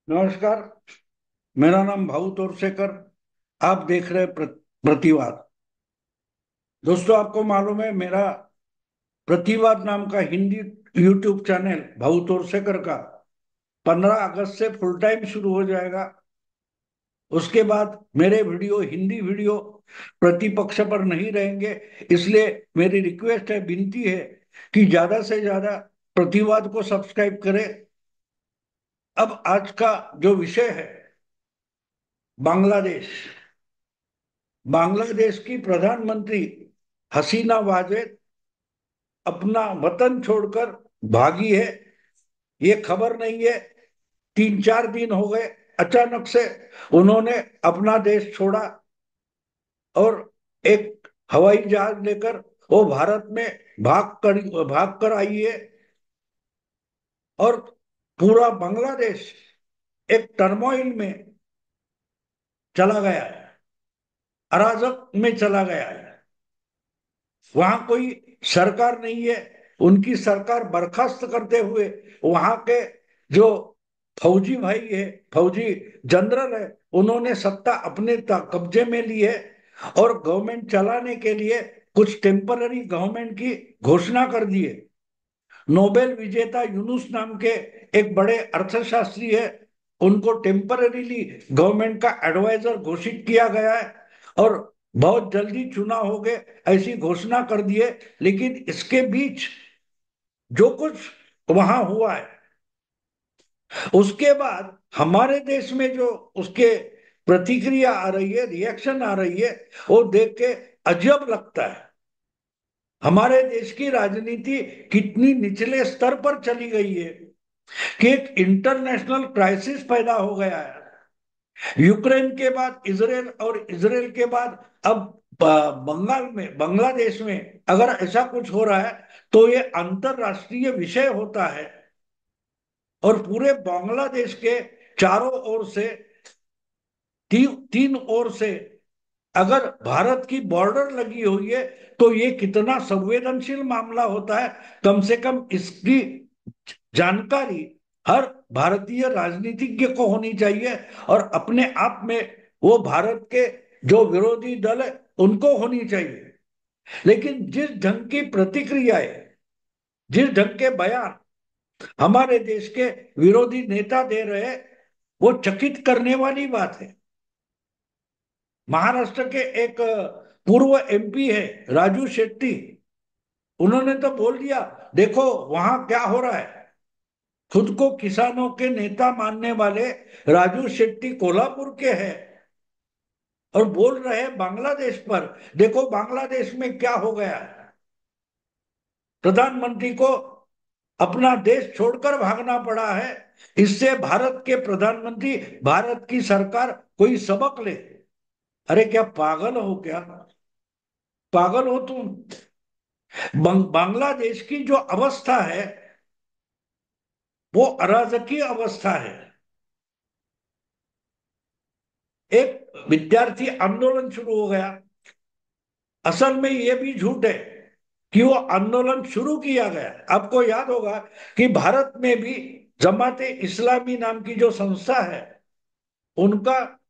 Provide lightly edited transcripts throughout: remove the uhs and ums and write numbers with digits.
नमस्कार। मेरा नाम भाऊ तोरसेकर। आप देख रहे प्रतिवाद। दोस्तों, आपको मालूम है मेरा प्रतिवाद नाम का हिंदी यूट्यूब चैनल भाऊ तोरसेकर का 15 अगस्त से फुल टाइम शुरू हो जाएगा। उसके बाद मेरे वीडियो, हिंदी वीडियो प्रतिपक्ष पर नहीं रहेंगे। इसलिए मेरी रिक्वेस्ट है, विनती है कि ज्यादा से ज्यादा प्रतिवाद को सब्सक्राइब करें। अब आज का जो विषय है, बांग्लादेश। बांग्लादेश की प्रधानमंत्री हसीना वाजेद अपना वतन छोड़कर भागी है। ये खबर नहीं है, 3-4 दिन हो गए अचानक से उन्होंने अपना देश छोड़ा और एक हवाई जहाज लेकर वो भारत में भाग कर आई है। और पूरा बांग्लादेश एक टर्मोइल में चला गया है, अराजक में चला गया है। वहां कोई सरकार नहीं है। उनकी सरकार बर्खास्त करते हुए वहां के जो फौजी भाई है, फौजी जनरल है, उन्होंने सत्ता अपने कब्जे में ली है और गवर्नमेंट चलाने के लिए कुछ टेम्पररी गवर्नमेंट की घोषणा कर दी है। नोबेल विजेता यूनुस नाम के एक बड़े अर्थशास्त्री है, उनको टेम्पररीली गवर्नमेंट का एडवाइजर घोषित किया गया है और बहुत जल्दी चुनाव हो गए, ऐसी घोषणा कर दी है। लेकिन इसके बीच जो कुछ वहां हुआ है, उसके बाद हमारे देश में जो उसके प्रतिक्रिया आ रही है, रिएक्शन आ रही है, वो देख के अजब लगता है। हमारे देश की राजनीति कितनी निचले स्तर पर चली गई है कि एक इंटरनेशनल क्राइसिस पैदा हो गया है। यूक्रेन के बाद इसराइल और इसराइल के बाद अब बंगाल में, बांग्लादेश में अगर ऐसा कुछ हो रहा है तो ये अंतरराष्ट्रीय विषय होता है। और पूरे बांग्लादेश के चारों ओर से, तीन ओर से अगर भारत की बॉर्डर लगी हुई है तो ये कितना संवेदनशील मामला होता है। कम से कम इसकी जानकारी हर भारतीय राजनीतिज्ञ को होनी चाहिए और अपने आप में वो भारत के जो विरोधी दल है उनको होनी चाहिए। लेकिन जिस ढंग की प्रतिक्रियाएं, जिस ढंग के बयान हमारे देश के विरोधी नेता दे रहे हैं, वो चकित करने वाली बात है। महाराष्ट्र के एक पूर्व एमपी है, राजू शेट्टी, उन्होंने तो बोल दिया, देखो वहां क्या हो रहा है। खुद को किसानों के नेता मानने वाले राजू शेट्टी कोल्हापुर के हैं और बोल रहे हैं बांग्लादेश पर, देखो बांग्लादेश में क्या हो गया है। प्रधानमंत्री को अपना देश छोड़कर भागना पड़ा है। इससे भारत के प्रधानमंत्री, भारत की सरकार कोई सबक ले। अरे क्या पागल हो क्या? पागल हो तुम? बांग्लादेश की जो अवस्था है वो अराजकीय अवस्था है। एक विद्यार्थी आंदोलन शुरू हो गया। असल में ये भी झूठ है कि वो आंदोलन शुरू किया गया। आपको याद होगा कि भारत में भी जमाते इस्लामी नाम की जो संस्था है, उनका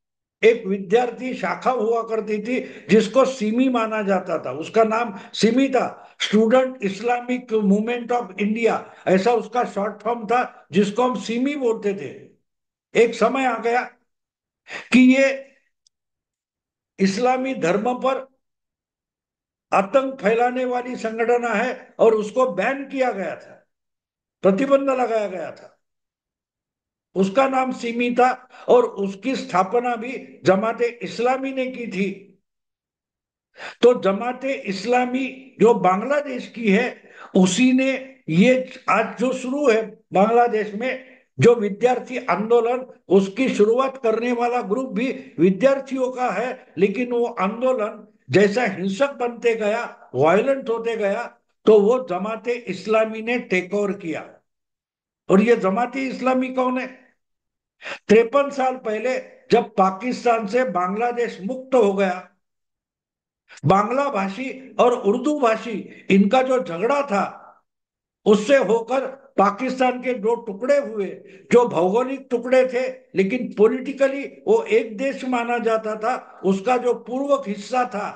एक विद्यार्थी शाखा हुआ करती थी जिसको सिमी माना जाता था। उसका नाम सिमी था, student Islamic movement of India, ऐसा उसका शॉर्ट फॉर्म था, जिसको हम सिमी बोलते थे। एक समय आ गया कि ये इस्लामी धर्म पर आतंक फैलाने वाली संगठन है और उसको बैन किया गया था, प्रतिबंध लगाया गया था। उसका नाम सिमी था और उसकी स्थापना भी जमाते इस्लामी ने की थी। तो जमाते इस्लामी जो बांग्लादेश की है, उसी ने ये आज जो शुरू है बांग्लादेश में जो विद्यार्थी आंदोलन, उसकी शुरुआत करने वाला ग्रुप भी विद्यार्थियों का है। लेकिन वो आंदोलन जैसा हिंसक बनते गया, वायलेंट होते गया, तो वो जमाते इस्लामी ने टेक ओवर किया। और ये जमाते इस्लामी कौन है? 53 साल पहले जब पाकिस्तान से बांग्लादेश मुक्त हो गया, बांग्ला भाषी और उर्दू भाषी, इनका जो झगड़ा था, उससे होकर पाकिस्तान के दो टुकड़े हुए, जो भौगोलिक टुकड़े थे लेकिन पॉलिटिकली वो एक देश माना जाता था, उसका जो पूर्व हिस्सा था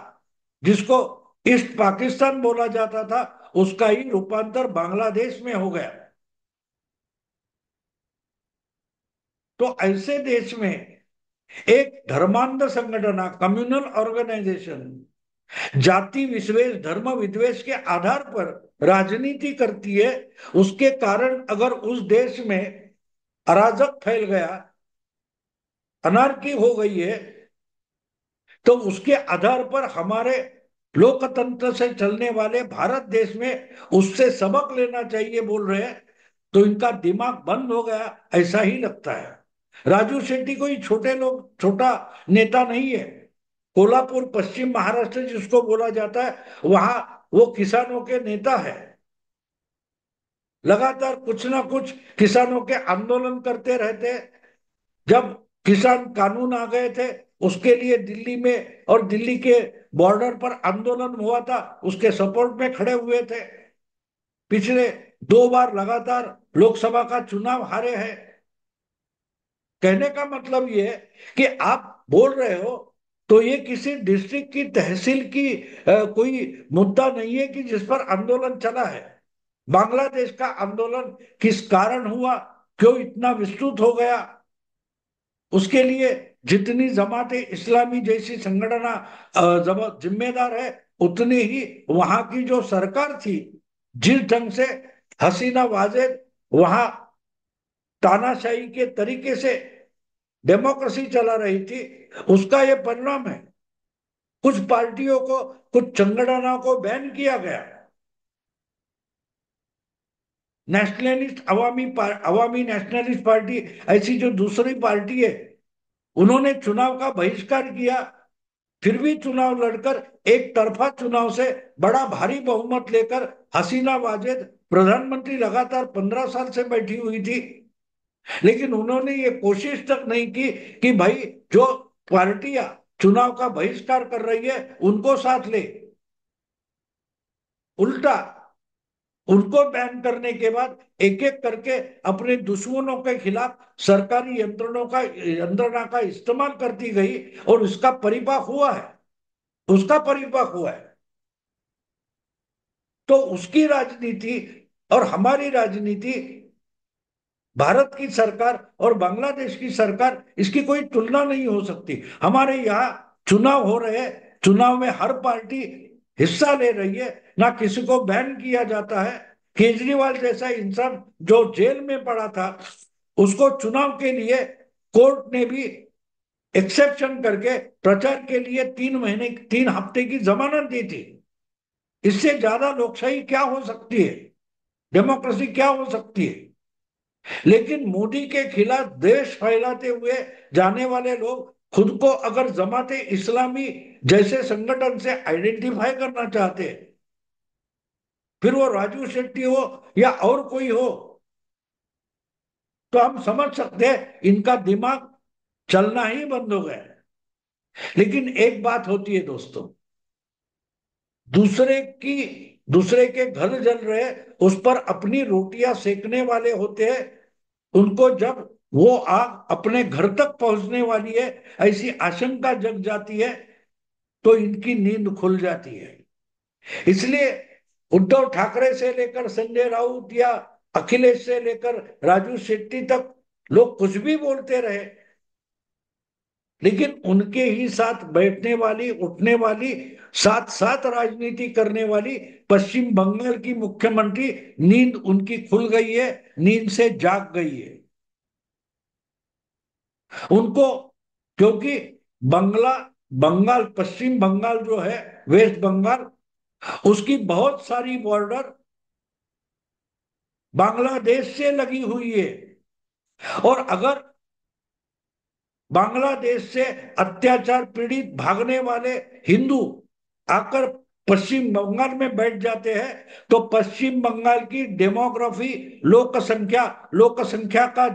जिसको ईस्ट पाकिस्तान बोला जाता था, उसका ही रूपांतर बांग्लादेश में हो गया। तो ऐसे देश में एक धर्मांध संगठन, कम्युनल ऑर्गेनाइजेशन, जाति विश्वेष धर्म विद्वेष के आधार पर राजनीति करती है, उसके कारण अगर उस देश में अराजक फैल गया, अनार्की हो गई है, तो उसके आधार पर हमारे लोकतंत्र से चलने वाले भारत देश में उससे सबक लेना चाहिए बोल रहे हैं। तो इनका दिमाग बंद हो गया, ऐसा ही लगता है। राजू शेट्टी कोई छोटा नेता नहीं है। कोल्हापुर पश्चिम महाराष्ट्र जिसको बोला जाता है, वहां वो किसानों के नेता है। लगातार कुछ ना कुछ किसानों के आंदोलन करते रहते। जब किसान कानून आ गए थे, उसके लिए दिल्ली में और दिल्ली के बॉर्डर पर आंदोलन हुआ था, उसके सपोर्ट में खड़े हुए थे। पिछले 2 बार लगातार लोकसभा का चुनाव हारे हैं। कहने का मतलब ये है कि आप बोल रहे हो तो ये किसी डिस्ट्रिक्ट की तहसील की कोई मुद्दा नहीं है कि जिस पर आंदोलन चला है। बांग्लादेश का आंदोलन किस कारण हुआ, क्यों इतना विस्तृत हो गया, उसके लिए जितनी जमाते इस्लामी जैसी संगठना जिम्मेदार है, उतनी ही वहां की जो सरकार थी, जिस ढंग से हसीना वाजेद वहां तानाशाही के तरीके से डेमोक्रेसी चला रही थी, उसका यह परिणाम है। कुछ पार्टियों को, कुछ संगठनों को बैन किया गया। नेशनलिस्ट अवामी नेशनलिस्ट पार्टी ऐसी जो दूसरी पार्टी है, उन्होंने चुनाव का बहिष्कार किया। फिर भी चुनाव लड़कर एक तरफा चुनाव से बड़ा भारी बहुमत लेकर हसीना वाजेद प्रधानमंत्री लगातार 15 साल से बैठी हुई थी। लेकिन उन्होंने ये कोशिश तक नहीं की कि भाई जो पार्टियां चुनाव का बहिष्कार कर रही है उनको साथ ले। उल्टा उनको बैन करने के बाद एक एक करके अपने दुश्मनों के खिलाफ सरकारी यंत्रणा का इस्तेमाल करती गई, और उसका परिपाक हुआ है। उसका परिपाक हुआ है। तो उसकी राजनीति और हमारी राजनीति, भारत की सरकार और बांग्लादेश की सरकार, इसकी कोई तुलना नहीं हो सकती। हमारे यहाँ चुनाव हो रहे हैं, चुनाव में हर पार्टी हिस्सा ले रही है, ना किसी को बैन किया जाता है। केजरीवाल जैसा इंसान जो जेल में पड़ा था, उसको चुनाव के लिए कोर्ट ने भी एक्सेप्शन करके प्रचार के लिए 3 महीने 3 हफ्ते की जमानत दी थी। इससे ज्यादा लोकशाही क्या हो सकती है, डेमोक्रेसी क्या हो सकती है। लेकिन मोदी के खिलाफ देश फैलाते हुए जाने वाले लोग खुद को अगर जमाते इस्लामी जैसे संगठन से आइडेंटिफाई करना चाहते हैं, फिर वो राजू शेट्टी हो या और कोई हो, तो हम समझ सकते हैं इनका दिमाग चलना ही बंद हो गया है। लेकिन एक बात होती है दोस्तों, दूसरे की दूसरे के घर जल रहे, उस पर अपनी रोटियां सेकने वाले होते हैं। उनको जब वो आग अपने घर तक पहुंचने वाली है, ऐसी आशंका जग जाती है, तो इनकी नींद खुल जाती है। इसलिए उद्धव ठाकरे से लेकर संजय राउत या अखिलेश से लेकर राजू शेट्टी तक लोग कुछ भी बोलते रहे, लेकिन उनके ही साथ बैठने वाली, उठने वाली, साथ साथ राजनीति करने वाली पश्चिम बंगाल की मुख्यमंत्री, नींद उनकी खुल गई है, नींद से जाग गई है उनको। क्योंकि बंगला बंगाल पश्चिम बंगाल जो है, वेस्ट बंगाल, उसकी बहुत सारी बॉर्डर बांग्लादेश से लगी हुई है। और अगर बांग्लादेश से अत्याचार पीड़ित भागने वाले हिंदू आकर पश्चिम बंगाल में बैठ जाते हैं, तो पश्चिम बंगाल की डेमोग्राफी, लोक संख्या का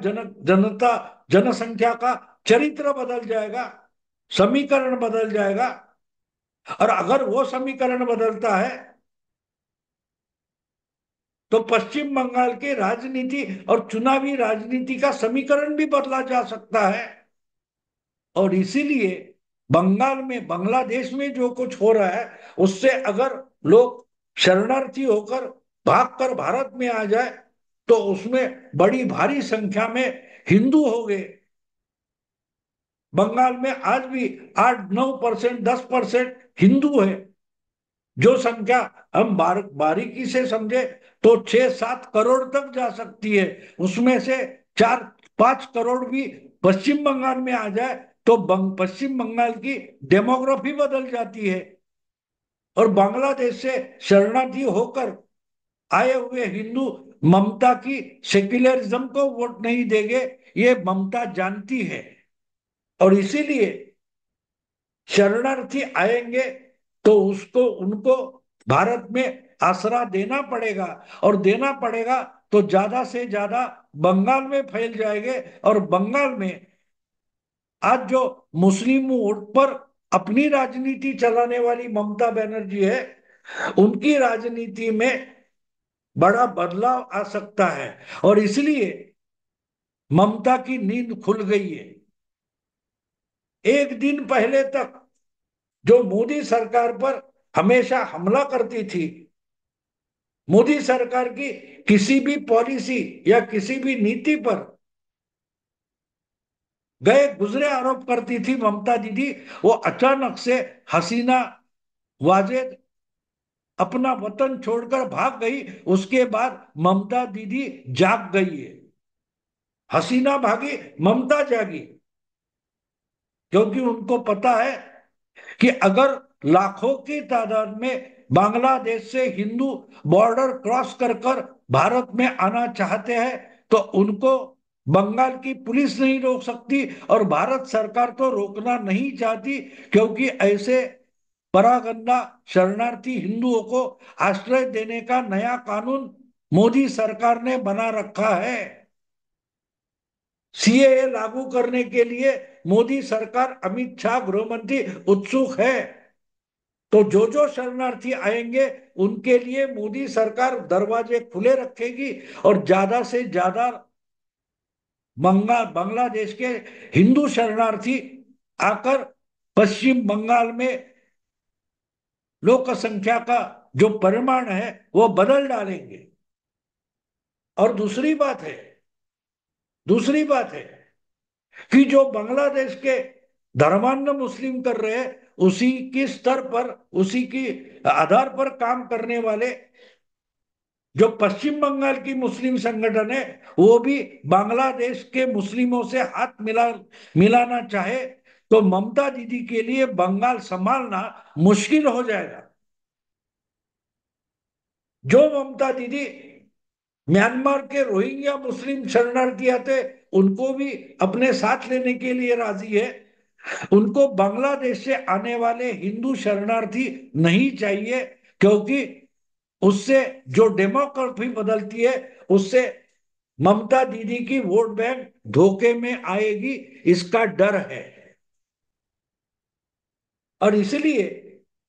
जनसंख्या का चरित्र बदल जाएगा, समीकरण बदल जाएगा। और अगर वो समीकरण बदलता है, तो पश्चिम बंगाल की राजनीति और चुनावी राजनीति का समीकरण भी बदला जा सकता है। और इसीलिए बंगाल में, बांग्लादेश में जो कुछ हो रहा है, उससे अगर लोग शरणार्थी होकर भागकर भारत में आ जाए तो उसमें बड़ी भारी संख्या में हिंदू हो गए। बंगाल में आज भी 8-9%, 10% हिंदू है। जो संख्या हम बारीकी से समझे तो 6-7 करोड़ तक जा सकती है। उसमें से 4-5 करोड़ भी पश्चिम बंगाल में आ जाए तो पश्चिम बंगाल की डेमोग्राफी बदल जाती है। और बांग्लादेश से शरणार्थी होकर आए हुए हिंदू ममता की सेक्युलरिज्म को वोट नहीं देंगे, ये ममता जानती है। और इसीलिए शरणार्थी आएंगे तो उसको उनको भारत में आसरा देना पड़ेगा, और देना पड़ेगा तो ज्यादा से ज्यादा बंगाल में फैल जाएंगे। और बंगाल में आज जो मुस्लिम वोट पर अपनी राजनीति चलाने वाली ममता बनर्जी है, उनकी राजनीति में बड़ा बदलाव आ सकता है। और इसलिए ममता की नींद खुल गई है। एक दिन पहले तक जो मोदी सरकार पर हमेशा हमला करती थी, मोदी सरकार की किसी भी पॉलिसी या किसी भी नीति पर गए गुजरे आरोप करती थी ममता दीदी, वो अचानक से हसीना वाजेद अपना वतन छोड़कर भाग गई। उसके बाद ममता दीदी जाग गई है। हसीना भागी, ममता जागी। क्योंकि उनको पता है कि अगर लाखों की तादाद में बांग्लादेश से हिंदू बॉर्डर क्रॉस कर कर भारत में आना चाहते हैं तो उनको बंगाल की पुलिस नहीं रोक सकती, और भारत सरकार तो रोकना नहीं चाहती। क्योंकि ऐसे परागंदा शरणार्थी हिंदुओं को आश्रय देने का नया कानून मोदी सरकार ने बना रखा है। सीएए लागू करने के लिए मोदी सरकार, अमित शाह गृह मंत्री उत्सुक है। तो जो जो शरणार्थी आएंगे उनके लिए मोदी सरकार दरवाजे खुले रखेगी, और ज्यादा से ज्यादा बांग्लादेश के हिंदू शरणार्थी आकर पश्चिम बंगाल में लोक संख्या का जो परिमाण है वो बदल डालेंगे। और दूसरी बात है कि जो बांग्लादेश के धर्मांध मुस्लिम कर रहे हैं, उसी की स्तर पर, उसी की आधार पर काम करने वाले जो पश्चिम बंगाल की मुस्लिम संगठन है, वो भी बांग्लादेश के मुस्लिमों से हाथ मिलाना चाहे तो ममता दीदी के लिए बंगाल संभालना मुश्किल हो जाएगा। जो ममता दीदी म्यांमार के रोहिंग्या मुस्लिम शरणार्थी थे उनको भी अपने साथ लेने के लिए राजी है, उनको बांग्लादेश से आने वाले हिंदू शरणार्थी नहीं चाहिए। क्योंकि उससे जो डेमोग्राफी बदलती है, उससे ममता दीदी की वोट बैंक धोखे में आएगी, इसका डर है। और इसलिए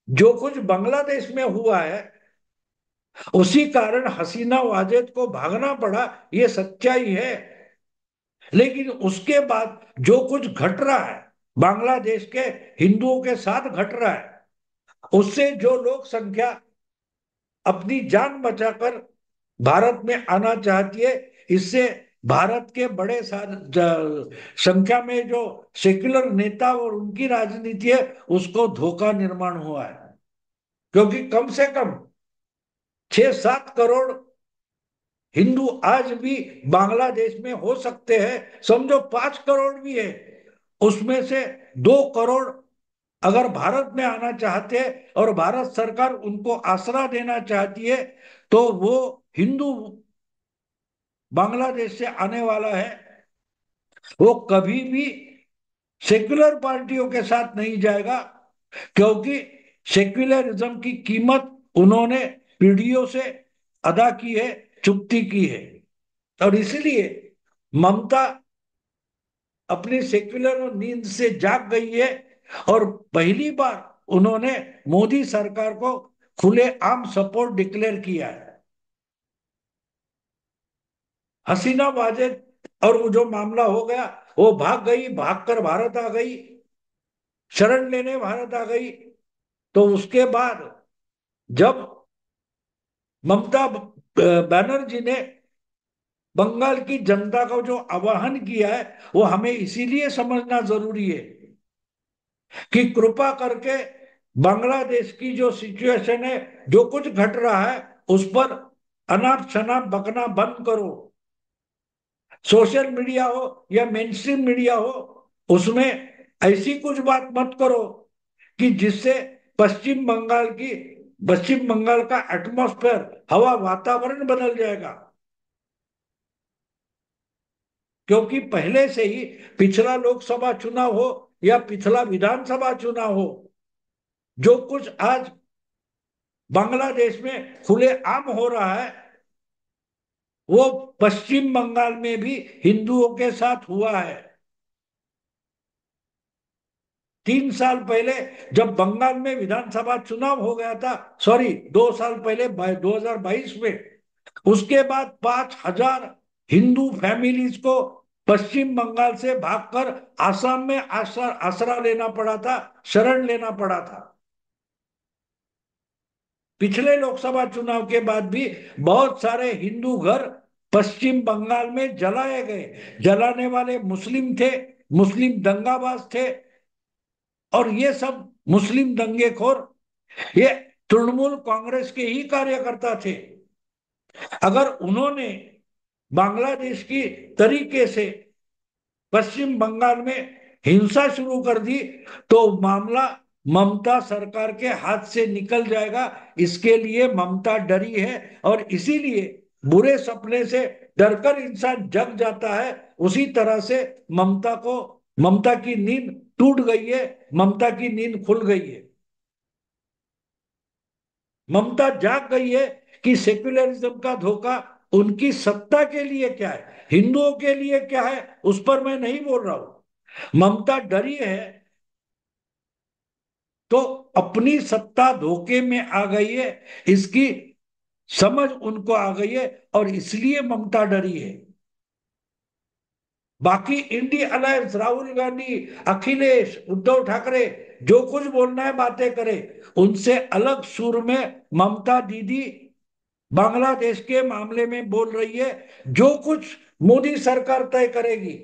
जो कुछ बांग्लादेश में हुआ है, उसी कारण हसीना वाजेद को भागना पड़ा, ये सच्चाई है। लेकिन उसके बाद जो कुछ घट रहा है बांग्लादेश के हिंदुओं के साथ घट रहा है, उससे जो लोग संख्या अपनी जान बचाकर भारत में आना चाहती है, इससे भारत के बड़े संख्या में जो सेक्युलर नेता और उनकी राजनीति है उसको धोखा निर्माण हुआ है। क्योंकि कम से कम 6-7 करोड़ हिंदू आज भी बांग्लादेश में हो सकते हैं, समझो 5 करोड़ भी है, उसमें से 2 करोड़ अगर भारत में आना चाहते हैं और भारत सरकार उनको आसरा देना चाहती है, तो वो हिंदू बांग्लादेश से आने वाला है, वो कभी भी सेक्युलर पार्टियों के साथ नहीं जाएगा। क्योंकि सेक्युलरिज्म की कीमत उन्होंने पीढ़ियों से अदा की है, चुकती की है। और इसलिए ममता अपनी सेक्युलर नींद से जाग गई है, और पहली बार उन्होंने मोदी सरकार को खुले आम सपोर्ट डिक्लेयर किया है। हसीना वाजेद और वो जो मामला हो गया, वो भाग गई, भागकर भारत आ गई, शरण लेने भारत आ गई। तो उसके बाद जब ममता बनर्जी ने बंगाल की जनता को जो आह्वान किया है, वो हमें इसीलिए समझना जरूरी है कि कृपा करके बांग्लादेश की जो सिचुएशन है, जो कुछ घट रहा है, उस पर अनाप शनाप बकना बंद करो। सोशल मीडिया हो या मेन स्ट्रीम मीडिया हो, उसमें ऐसी कुछ बात मत करो कि जिससे पश्चिम बंगाल की पश्चिम बंगाल का एटमॉस्फेयर, हवा, वातावरण बदल जाएगा। क्योंकि पहले से ही पिछला लोकसभा चुनाव हो या पिछला विधानसभा चुनाव हो, जो कुछ आज बांग्लादेश में खुले आम हो रहा है, वो पश्चिम बंगाल में भी हिंदुओं के साथ हुआ है। 3 साल पहले जब बंगाल में विधानसभा चुनाव हो गया था, सॉरी 2 साल पहले 2022 में, उसके बाद 5,000 हिंदू फैमिलीज को पश्चिम बंगाल से भागकर आसाम में आसरा लेना पड़ा था, शरण लेना पड़ा था। पिछले लोकसभा चुनाव के बाद भी बहुत सारे हिंदू घर पश्चिम बंगाल में जलाए गए। जलाने वाले मुस्लिम थे, मुस्लिम दंगाबाज थे, और ये सब मुस्लिम दंगेखोर, ये तृणमूल कांग्रेस के ही कार्यकर्ता थे। अगर उन्होंने बांग्लादेश की तरीके से पश्चिम बंगाल में हिंसा शुरू कर दी, तो मामला ममता सरकार के हाथ से निकल जाएगा। इसके लिए ममता डरी है, और इसीलिए बुरे सपने से डरकर इंसान जग जाता है। उसी तरह से ममता की नींद टूट गई है, ममता की नींद खुल गई है। ममता जाग गई है कि सेक्युलरिज्म का धोखा उनकी सत्ता के लिए क्या है, हिंदुओं के लिए क्या है, उस पर मैं नहीं बोल रहा हूं। ममता डरी है तो अपनी सत्ता धोखे में आ गई है, इसकी समझ उनको आ गई है, और इसलिए ममता डरी है। बाकी इंडिया अलायंस, राहुल गांधी, अखिलेश, उद्धव ठाकरे जो कुछ बोलना है बातें करे, उनसे अलग सुर में ममता दीदी बांग्लादेश के मामले में बोल रही है। जो कुछ मोदी सरकार तय करेगी,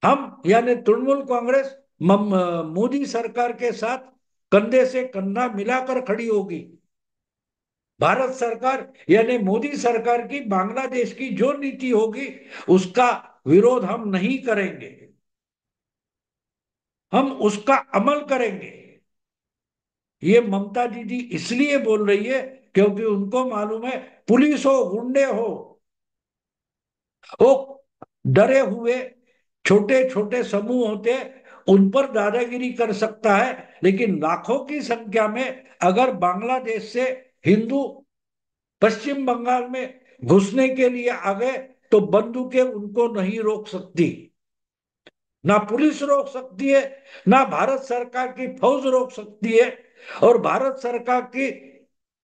हम यानी तृणमूल कांग्रेस मोदी सरकार के साथ कंधे से कंधा मिलाकर खड़ी होगी। भारत सरकार यानी मोदी सरकार की बांग्लादेश की जो नीति होगी, उसका विरोध हम नहीं करेंगे, हम उसका अमल करेंगे। ये ममता दीदी इसलिए बोल रही है क्योंकि उनको मालूम है, पुलिस हो, गुंडे हो, वो डरे हुए छोटे छोटे समूह होते हैं, उन पर दादागिरी कर सकता है। लेकिन लाखों की संख्या में अगर बांग्लादेश से हिंदू पश्चिम बंगाल में घुसने के लिए आ गए, तो बंदूकें उनको नहीं रोक सकती। ना पुलिस रोक सकती है, ना भारत सरकार की फौज रोक सकती है, और भारत सरकार की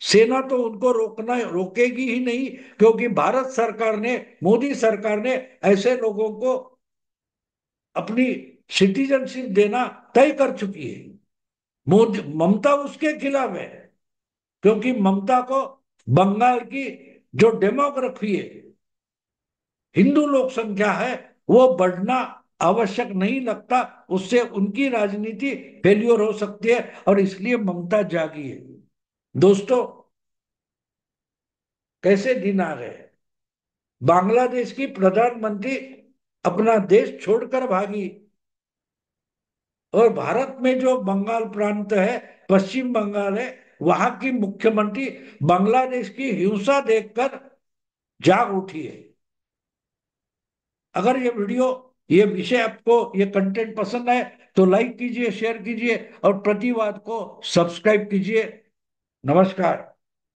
सेना तो उनको रोकेगी ही नहीं। क्योंकि भारत सरकार ने, मोदी सरकार ने ऐसे लोगों को अपनी सिटीजनशिप देना तय कर चुकी है। मोदी, ममता उसके खिलाफ है, क्योंकि ममता को बंगाल की जो डेमोग्राफी है, हिंदू लोक संख्या है, वो बढ़ना आवश्यक नहीं लगता। उससे उनकी राजनीति फेल्योर हो सकती है, और इसलिए ममता जागी है। दोस्तों, कैसे दिन आ गए। बांग्लादेश की प्रधानमंत्री अपना देश छोड़कर भागी, और भारत में जो बंगाल प्रांत है, पश्चिम बंगाल है, वहां की मुख्यमंत्री बांग्लादेश की हिंसा देखकर जाग उठी है। अगर ये विषय आपको, ये कंटेंट पसंद आए, तो लाइक कीजिए, शेयर कीजिए, और प्रतिवाद को सब्सक्राइब कीजिए। नमस्कार।